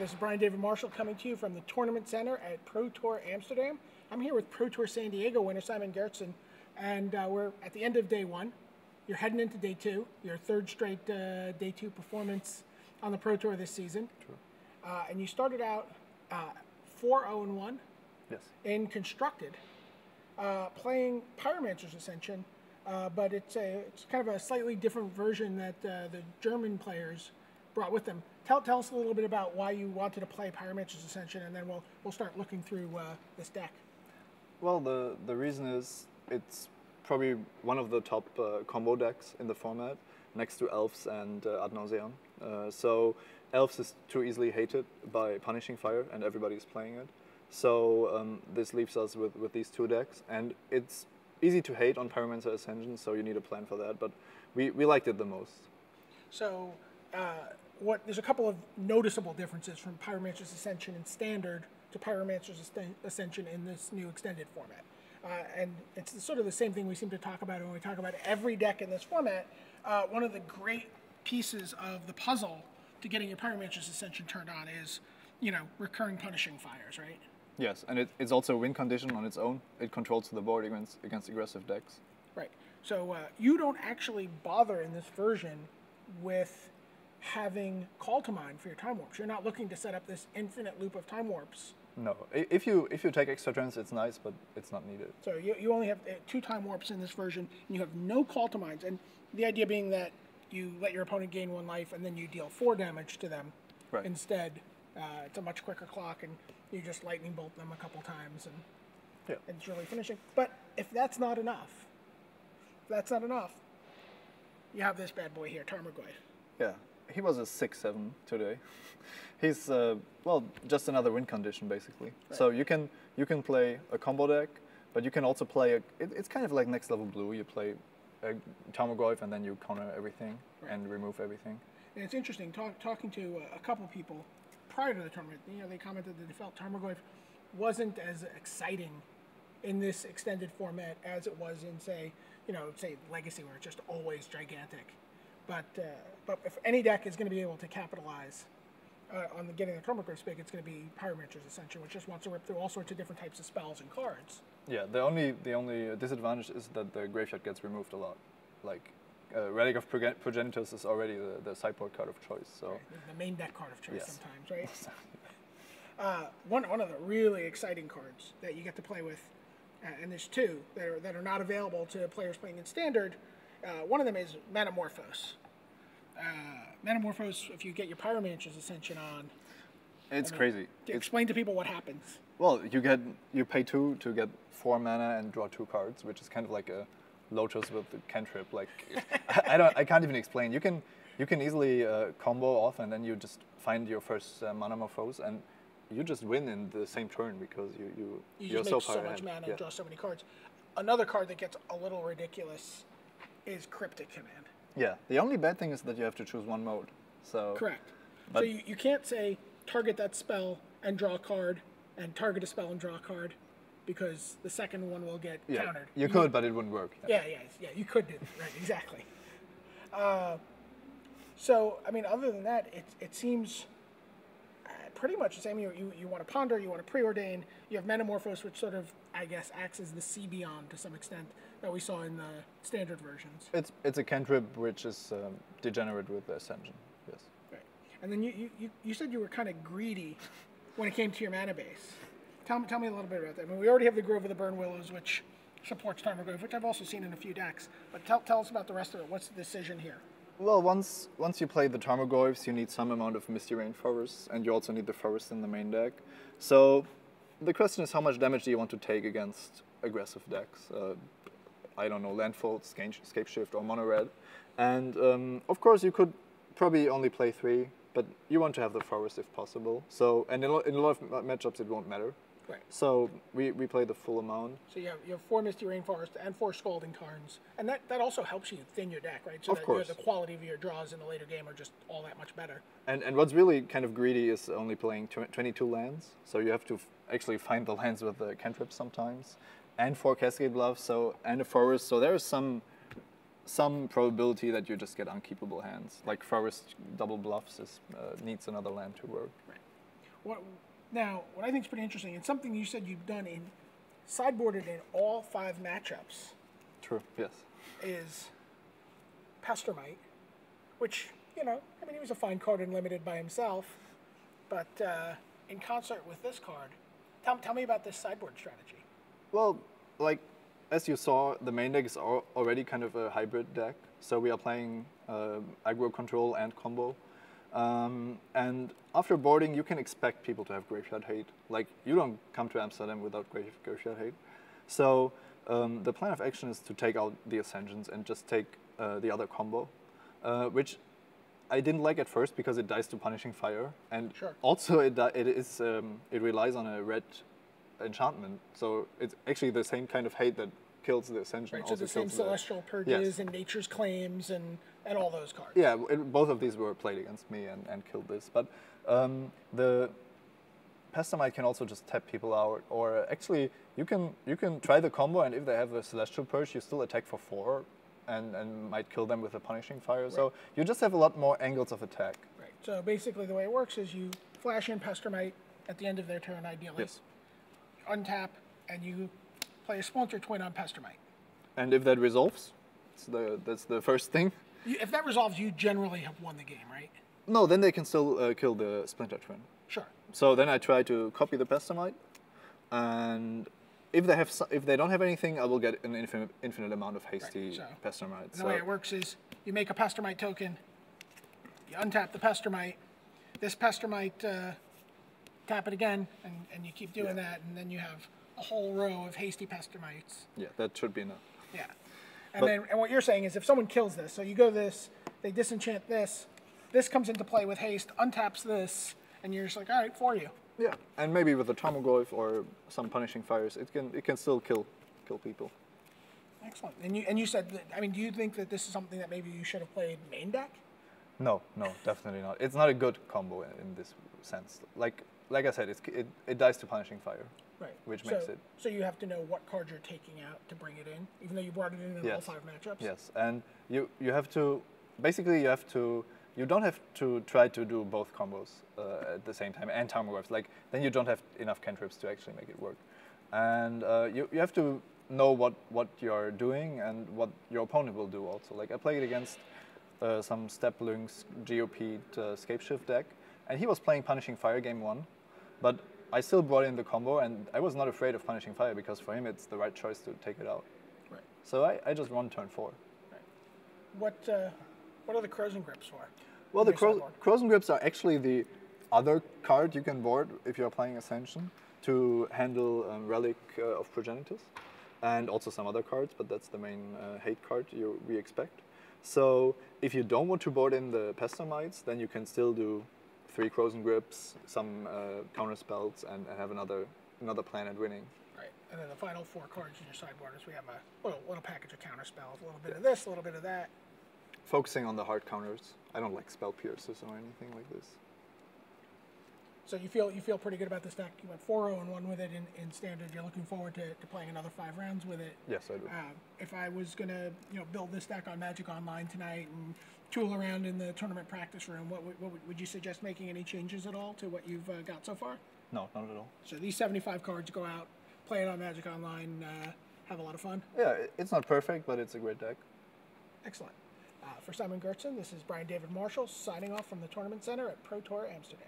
This is Brian David Marshall coming to you from the Tournament Center at Pro Tour Amsterdam. I'm here with Pro Tour San Diego winner Simon Görtzen, and we're at the end of day one. You're heading into day two, your third straight day two performance on the Pro Tour this season. True. And you started out 4-0-1 Yes. in Constructed, playing Pyromancer Ascension, but it's kind of a slightly different version that the German players brought with them. Tell us a little bit about why you wanted to play Pyromancer Ascension, and then we'll start looking through this deck. Well, the reason is it's probably one of the top combo decks in the format, next to Elves and Ad Nauseam. So Elves is too easily hated by Punishing Fire, and everybody's playing it. So this leaves us with these two decks, and it's easy to hate on Pyromancer Ascension, so you need a plan for that, but we liked it the most. So there's a couple of noticeable differences from Pyromancer's Ascension in Standard to Pyromancer's Ascension in this new extended format. And it's sort of the same thing we seem to talk about when we talk about every deck in this format. One of the great pieces of the puzzle to getting your Pyromancer's Ascension turned on is, recurring Punishing Fires, right? Yes, and it's also a win condition on its own. It controls the board against aggressive decks. Right. So you don't actually bother in this version with having Call to Mind for your Time Warps. You're not looking to set up this infinite loop of Time Warps. No, if you take extra turns, it's nice, but it's not needed. So you only have 2 Time Warps in this version, and you have no Call to Minds. And the idea being that you let your opponent gain 1 life, and then you deal 4 damage to them. Right. Instead, it's a much quicker clock, and you just lightning bolt them a couple times, and it's really finishing. But if that's not enough, you have this bad boy here, Tarmogoyf. Yeah, he was a 6/7 today. He's just another win condition basically. Right. So you can play a combo deck, but you can also play it's kind of like next level blue. You play a Tarmogoyf and then you counter everything and remove everything. And it's interesting talking to a couple people prior to the tournament. They commented that they felt Tarmogoyf wasn't as exciting in this extended format as it was in say Legacy, where it's just always gigantic. But if any deck is going to be able to capitalize on getting the Tarmogoyf big, it's going to be Pyromancer's Ascension, which just wants to rip through all sorts of different types of spells and cards. Yeah, the only disadvantage is that the graveyard gets removed a lot. Like Relic of Progenitors is already the sideboard card of choice. So right. The main deck card of choice sometimes, right? Exactly. One of the really exciting cards that you get to play with, and there's 2 that are not available to players playing in Standard. One of them is Manamorphose. Manamorphose, if you get your Pyromancer's Ascension on, it's crazy. Explain to people what happens. Well, you pay 2 to get 4 mana and draw 2 cards, which is kind of like a Lotus with the cantrip. Like I can't even explain. You can easily combo off, and then you just find your first Manamorphose, and you just win in the same turn because you're just so make far so ahead. much mana and draw so many cards. Another card that gets a little ridiculous is Cryptic Command. Yeah, the only bad thing is that you have to choose one mode. So correct. So you can't say target that spell and draw a card, and target a spell and draw a card, because the second one will get countered. You could, but it wouldn't work. Yeah, you could do that. Right, exactly. So, I mean, other than that, it seems pretty much the same. You want to Ponder, you want to Preordain, you have Manamorphose, which sort of, I guess, acts as the Sea Beyond to some extent that we saw in the Standard versions. It's a cantrip which is degenerate with the Ascension, yes. Right. And then you said you were kind of greedy when it came to your mana base. Tell me a little bit about that. I mean, we already have the Grove of the Burnwillows, which supports Tarmogoyf, which I've also seen in a few decks. But tell us about the rest of it. What's the decision here? Well, once you play the Tarmogoyfs, you need some amount of Misty Rainforest, and you also need the Forest in the main deck. So the question is, how much damage do you want to take against aggressive decks? I don't know, Landfall, Scapeshift, or Mono Red. And of course, you could probably only play 3, but you want to have the Forest if possible. So, and in a lot of matchups, it won't matter. Right. So we play the full amount. So you have 4 Misty Rainforest and 4 Scalding Tarns, and that also helps you thin your deck, right? So of course. The quality of your draws in the later game are just all that much better. And what's really kind of greedy is only playing 22 lands. So you have to actually find the lands with the cantrips sometimes, and 4 Cascade Bluffs, and a Forest. So there is some probability that you just get unkeepable hands. Like Forest double Bluffs needs another land to work. Right. Now, what I think is pretty interesting, and something you said you've done in sideboarded in all 5 matchups. True. Yes. Is Pestermite, which, you know, I mean, he was a fine card and limited by himself, but in concert with this card, tell me about this sideboard strategy. Well, like, as you saw, the main deck is already kind of a hybrid deck. So we are playing aggro control and combo. And after boarding, you can expect people to have graveyard hate. Like, you don't come to Amsterdam without graveyard hate. So the plan of action is to take out the Ascensions and just take the other combo, which I didn't like at first because it dies to Punishing Fire. And also it relies on a red enchantment. So it's actually the same kind of hate that kills the Ascension. Right, so the same Celestial Purges and Nature's Claims and all those cards. Yeah, both of these were played against me and killed this. But the Pestermite can also just tap people out, or actually you can try the combo, and if they have a Celestial Purge, you still attack for 4 and might kill them with a Punishing Fire. Right. So you just have a lot more angles of attack. Right. So basically the way it works is you flash in Pestermite at the end of their turn, ideally. Yes. Untap, and you play a Splinter Twin on Pestermite. And if that resolves, that's the first thing. If that resolves, you generally have won the game, right? No, then they can still kill the Splinter Twin. Sure. So then I try to copy the Pestermite, and if they don't have anything, I will get an infinite amount of hasty Pestermite. The way it works is you make a Pestermite token, you untap the Pestermite, this Pestermite, tap it again, and you keep doing that, and then you have a whole row of hasty Pestermites. Yeah, that should be enough. Yeah. And what you're saying is if someone kills this, so you go this, they disenchant this comes into play with haste, untaps this, and you're just like, all right, for you. Yeah, and maybe with a Tarmogoyf or some Punishing Fires, it can still kill people. Excellent. And you said that, I mean, do you think that this is something that maybe you should have played main deck? No, definitely not. It's not a good combo in this sense. Like I said, it dies to Punishing Fire. Right. Which makes it. So you have to know what card you're taking out to bring it in, even though you brought it in all 5 matchups? Yes, and you have to, basically you don't have to try to do both combos at the same time, and Tarmogoyfs. Like, then you don't have enough cantrips to actually make it work. And you have to know what you're doing and what your opponent will do also. Like, I played against some Steplung's GOP'd Scapeshift deck, and he was playing Punishing Fire game 1, but I still brought in the combo, and I was not afraid of Punishing Fire because for him it's the right choice to take it out. Right. So I just won turn 4. Right. What are the Krosan Grips for? Well, the Krosan Grips are actually the other card you can board if you're playing Ascension to handle Relic of Progenitus, and also some other cards, but that's the main hate card we expect. So if you don't want to board in the Pestermites, then you can still do 3 Krosan Grips, some counter spells, and have another plan at winning. Right, and then the final 4 cards in your sideboard is we have a little package of counter spells, a little bit of this, a little bit of that. Focusing on the hard counters. I don't like spell pierces or anything like this. So you feel pretty good about this deck. You went 4-0-1 with it in standard. You're looking forward to playing another 5 rounds with it. Yes, I do. If I was gonna build this deck on Magic Online tonight and tool around in the tournament practice room, what would you suggest making any changes at all to what you've got so far? No, not at all. So these 75 cards, go out, play it on Magic Online, have a lot of fun. Yeah, it's not perfect, but it's a great deck. Excellent. For Simon Görtzen, this is Brian David Marshall signing off from the Tournament Center at Pro Tour Amsterdam.